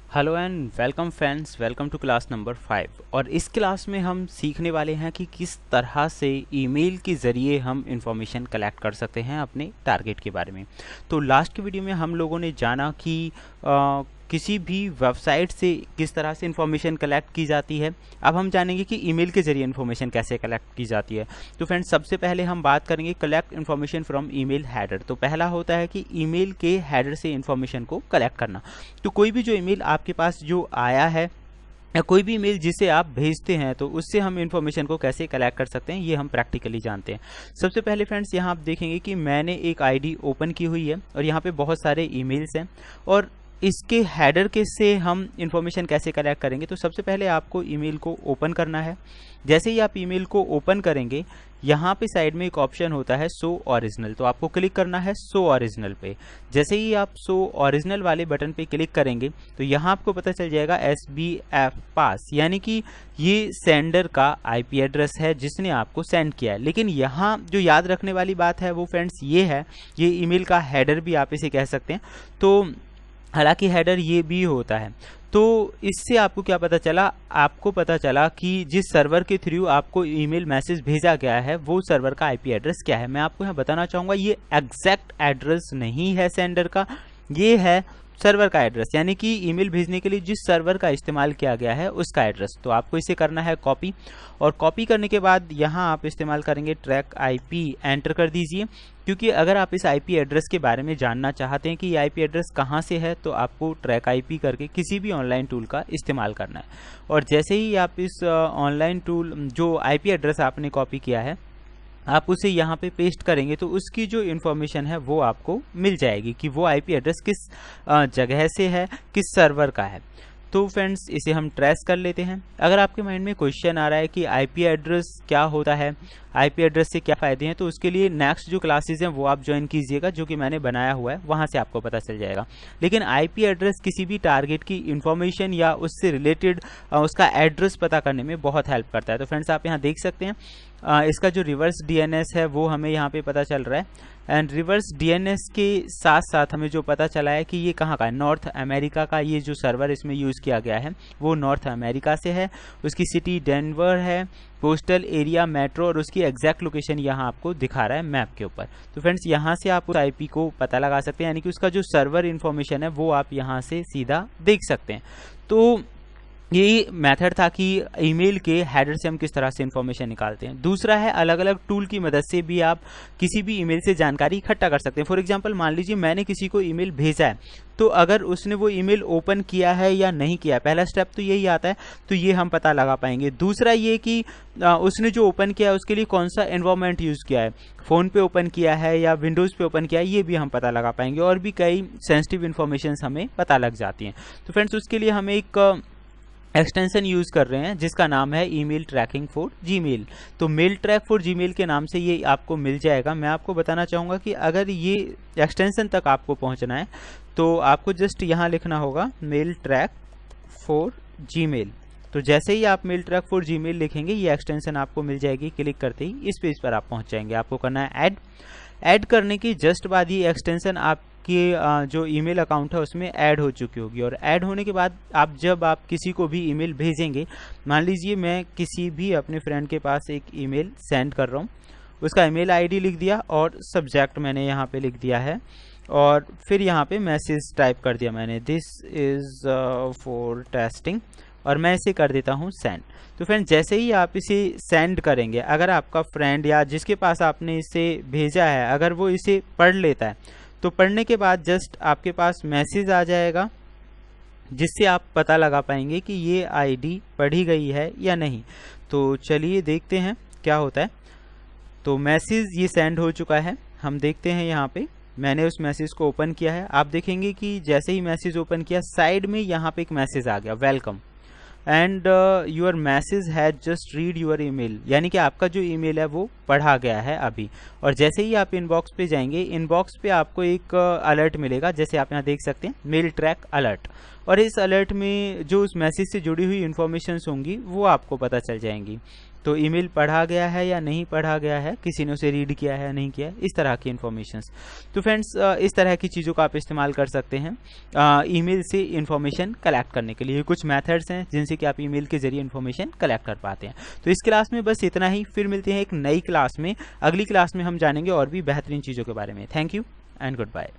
Hello and welcome friends, welcome to class number 5। और इस class में हम सीखने वाले हैं कि किस तरह से ईमेल के ज़रिए हम इंफॉर्मेशन कलेक्ट कर सकते हैं अपने टारगेट के बारे में। तो लास्ट की वीडियो में हम लोगों ने जाना कि किसी भी वेबसाइट से किस तरह से इंफॉर्मेशन कलेक्ट की जाती है। अब हम जानेंगे कि ईमेल के ज़रिए इंफॉर्मेशन कैसे कलेक्ट की जाती है। तो फ्रेंड्स, सबसे पहले हम बात करेंगे collect information from email header. तो पहला होता है कि ईमेल के हेडर से इंफॉर्मेशन को कलेक्ट करना। तो कोई भी जो ईमेल आपके पास जो आया है या कोई भी ईमेल जिसे आप भेजते हैं, तो उससे हम इंफॉर्मेशन को कैसे कलेक्ट कर सकते हैं, ये हम प्रैक्टिकली जानते हैं। सबसे पहले फ्रेंड्स, यहाँ आप देखेंगे कि मैंने एक आईडी ओपन की हुई है और यहाँ पे बहुत सारे ईमेल्स हैं और इसके हेडर के से हम इंफॉर्मेशन कैसे कलेक्ट करेंगे। तो सबसे पहले आपको ईमेल को ओपन करना है। जैसे ही आप ईमेल को ओपन करेंगे, यहाँ पे साइड में एक ऑप्शन होता है शो ओरिजिनल, तो आपको क्लिक करना है शो ओरिजिनल पे। जैसे ही आप शो ओरिजिनल वाले बटन पे क्लिक करेंगे तो यहाँ आपको पता चल जाएगा SBF पास, यानी कि ये सेंडर का IP एड्रेस है जिसने आपको सेंड किया है। लेकिन यहाँ जो याद रखने वाली बात है वो फ्रेंड्स ये है, ये ईमेल का हेडर भी आप इसे कह सकते हैं। तो हालांकि हेडर ये भी होता है। तो इससे आपको क्या पता चला, आपको पता चला कि जिस सर्वर के थ्रू आपको ईमेल मैसेज भेजा गया है वो सर्वर का IP एड्रेस क्या है। मैं आपको यहाँ बताना चाहूँगा, ये एग्जैक्ट एड्रेस नहीं है सेंडर का, ये है सर्वर का एड्रेस, यानी कि ईमेल भेजने के लिए जिस सर्वर का इस्तेमाल किया गया है उसका एड्रेस। तो आपको इसे करना है कॉपी, और कॉपी करने के बाद यहाँ आप इस्तेमाल करेंगे ट्रैक IP, एंटर कर दीजिए। क्योंकि अगर आप इस IP एड्रेस के बारे में जानना चाहते हैं कि ये IP एड्रेस कहाँ से है, तो आपको ट्रैक IP करके किसी भी ऑनलाइन टूल का इस्तेमाल करना है। और जैसे ही आप इस ऑनलाइन टूल जो IP एड्रेस आपने कॉपी किया है आप उसे यहाँ पे पेस्ट करेंगे तो उसकी जो इन्फॉर्मेशन है वो आपको मिल जाएगी कि वो IP एड्रेस किस जगह से है, किस सर्वर का है। तो फ्रेंड्स, इसे हम ट्रेस कर लेते हैं। अगर आपके माइंड में क्वेश्चन आ रहा है कि IP एड्रेस क्या होता है, IP एड्रेस से क्या फ़ायदे हैं, तो उसके लिए नेक्स्ट जो क्लासेस हैं वो आप ज्वाइन कीजिएगा, जो कि मैंने बनाया हुआ है, वहाँ से आपको पता चल जाएगा। लेकिन IP एड्रेस किसी भी टारगेट की इन्फॉर्मेशन या उससे रिलेटेड उसका एड्रेस पता करने में बहुत हेल्प करता है। तो फ्रेंड्स, आप यहाँ देख सकते हैं इसका जो रिवर्स DNS है वो हमें यहाँ पे पता चल रहा है। एंड रिवर्स DNS के साथ साथ हमें जो पता चला है कि ये कहाँ का है, नॉर्थ अमेरिका का। ये जो सर्वर इसमें यूज़ किया गया है वो नॉर्थ अमेरिका से है, उसकी सिटी डेनवर है, पोस्टल एरिया मेट्रो, और उसकी एग्जैक्ट लोकेशन यहाँ आपको दिखा रहा है मैप के ऊपर। तो फ्रेंड्स, यहाँ से आप उस IP को पता लगा सकते हैं, यानी कि उसका जो सर्वर इन्फॉर्मेशन है वो आप यहाँ से सीधा देख सकते हैं। तो यही मेथड था कि ईमेल के हेडर से हम किस तरह से इंफॉर्मेशन निकालते हैं। दूसरा है, अलग अलग टूल की मदद से भी आप किसी भी ईमेल से जानकारी इकट्ठा कर सकते हैं। फॉर एग्जांपल, मान लीजिए मैंने किसी को ईमेल भेजा है, तो अगर उसने वो ईमेल ओपन किया है या नहीं किया है, पहला स्टेप तो यही आता है, तो ये हम पता लगा पाएंगे। दूसरा ये कि उसने जो ओपन किया है उसके लिए कौन सा एनवायरनमेंट यूज़ किया है, फ़ोन पे ओपन किया है या विंडोज़ पे ओपन किया है, ये भी हम पता लगा पाएंगे। और भी कई सेंसिटिव इन्फॉर्मेशन हमें पता लग जाती हैं। तो फ्रेंड्स, उसके लिए हमें एक एक्सटेंशन यूज़ कर रहे हैं जिसका नाम है ईमेल ट्रैकिंग फॉर जीमेल। तो मेल ट्रैक फॉर जीमेल के नाम से ये आपको मिल जाएगा। मैं आपको बताना चाहूँगा कि अगर ये एक्सटेंशन तक आपको पहुँचना है तो आपको जस्ट यहाँ लिखना होगा मेल ट्रैक फॉर जीमेल। तो जैसे ही आप मेल ट्रैक फॉर जीमेल लिखेंगे ये एक्सटेंशन आपको मिल जाएगी। क्लिक करते ही इस पेज पर आप पहुँच जाएंगे। आपको करना है ऐड करने की जस्ट बाद ये एक्सटेंशन आपके जो ईमेल अकाउंट है उसमें ऐड हो चुकी होगी। और ऐड होने के बाद जब आप किसी को भी ईमेल भेजेंगे, मान लीजिए मैं किसी भी अपने फ्रेंड के पास एक ईमेल सेंड कर रहा हूँ, उसका ईमेल ID लिख दिया और सब्जेक्ट मैंने यहाँ पे लिख दिया है, और फिर यहाँ पे मैसेज टाइप कर दिया मैंने, दिस इज़ फॉर टेस्टिंग, और मैं इसे कर देता हूँ सेंड। तो फ्रेंड, जैसे ही आप इसे सेंड करेंगे, अगर आपका फ्रेंड या जिसके पास आपने इसे भेजा है अगर वो इसे पढ़ लेता है, तो पढ़ने के बाद जस्ट आपके पास मैसेज आ जाएगा जिससे आप पता लगा पाएंगे कि ये ID पढ़ी गई है या नहीं। तो चलिए देखते हैं क्या होता है। तो मैसेज ये सेंड हो चुका है, हम देखते हैं यहाँ पे। मैंने उस मैसेज को ओपन किया है। आप देखेंगे कि जैसे ही मैसेज ओपन किया, साइड में यहाँ पे एक मैसेज आ गया, welcome and your message has just read your email, यानी कि आपका जो ईमेल है वो पढ़ा गया है अभी। और जैसे ही आप इनबॉक्स पे जाएंगे, इनबॉक्स पे आपको एक अलर्ट मिलेगा, जैसे आप यहाँ देख सकते हैं मेल ट्रैक अलर्ट। और इस अलर्ट में जो उस मैसेज से जुड़ी हुई इन्फॉर्मेशंस होंगी वो आपको पता चल जाएंगी। तो ईमेल पढ़ा गया है या नहीं पढ़ा गया है, किसी ने उसे रीड किया है या नहीं किया है, इस तरह की इन्फॉर्मेशंस। तो फ्रेंड्स इस तरह की चीज़ों का आप इस्तेमाल कर सकते हैं ईमेल से इन्फॉर्मेशन कलेक्ट करने के लिए। कुछ मेथड्स हैं जिनसे कि आप ईमेल के जरिए इन्फॉर्मेशन कलेक्ट कर पाते हैं। तो इस क्लास में बस इतना ही, फिर मिलते हैं एक नई क्लास में। अगली क्लास में हम जानेंगे और भी बेहतरीन चीज़ों के बारे में। Thank you and good bye.